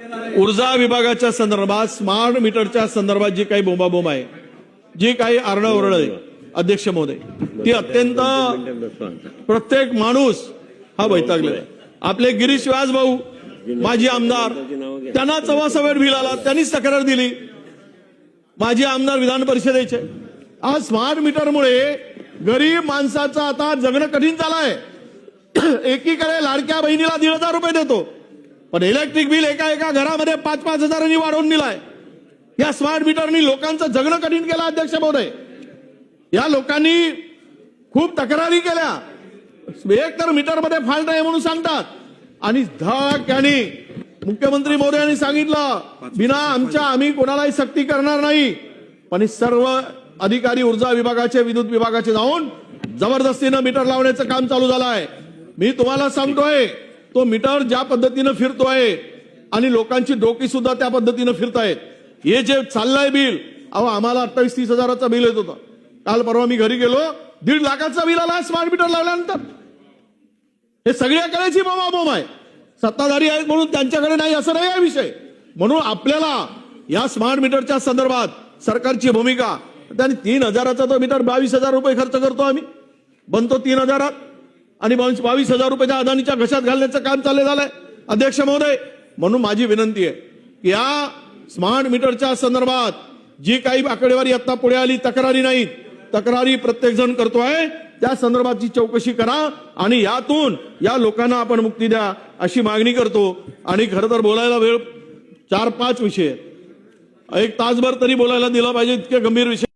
ऊर्जा विभागाच्या संदर्भात स्मार्ट मीटरच्या संदर्भात जी काही बोंबाबोंब आहे, जी काही आरडाओरड आहे अध्यक्ष महोदय, ती अत्यंत प्रत्येक माणूस हा वैतागलेला आहे। आपले गिरीश व्यास भाऊ माजी आमदार, त्यांना 14 बिल आला, त्यांनीच तक्रार दिली, माजी आमदार विधान परिषदेचे। आज स्मार्ट मीटरमुळे गरीब माणसाचं आता जगणं कठीण झालंय। एकीकडे लाडक्या बहिणीला 1,500 रुपये देतो, पण इलेक्ट्रिक बिल एका घरामध्ये 5-5 हजारांनी वाढवून दिलाय। या स्मार्ट मीटरनी लोकांचं जगणं कठीण केलं अध्यक्ष महोदय। या लोकांनी खूप तक्रारी केल्या, एक तर मीटरमध्ये फॉल्ट आहे म्हणून सांगतात, आणि धक्क्याने मुख्यमंत्री महोदयांनी सांगितलं, बिना आम्ही कोणालाही सक्ती करणार नाही, पण सर्व अधिकारी ऊर्जा विभागाचे, विद्युत विभागाचे जाऊन जबरदस्तीनं मीटर लावण्याचं काम चालू झालं आहे। मी तुम्हाला सांगतोय, तो मीटर ज्या पद्धतीनं फिरतोय आणि लोकांची डोकी सुद्धा त्या पद्धतीनं फिरतायत। हे जे चाललंय बिल, आम्हाला 28-30 हजाराचं बिल येत होतं। काल परवा मी घरी गेलो, 1.5 लाखाचं बिल आला स्मार्ट मीटर लावल्यानंतर। हे सगळ्याकडेची बोंबाबोंब आहे। सत्ताधारी आहेत म्हणून त्यांच्याकडे नाही असं नाही आहे विषय। म्हणून आपल्याला या स्मार्ट मीटरच्या संदर्भात सरकारची भूमिका, त्यांनी 3 हजाराचा तो मीटर 22,000 रुपये खर्च करतो आम्ही, बनतो 3 हजारात, आणि 22,000 रुपयाच्या अदानीच्या घशात घालण्याचं काम चालू झालंय अध्यक्ष महोदय। म्हणून माझी विनंती आहे की या स्मार्ट मीटरच्या संदर्भात जी काही आकडेवारी आता पुढे आली, तक्रारी नाहीत, तक्रारी प्रत्येक जण करतोय, त्या संदर्भातची चौकशी करा आणि यातून या लोकांना आपण मुक्ती द्या अशी मागणी करतो। आणि खरं तर बोलायला वेळ 4-5 विषय, 1 तासभर तरी बोलायला दिला पाहिजे, इतके गंभीर विषय।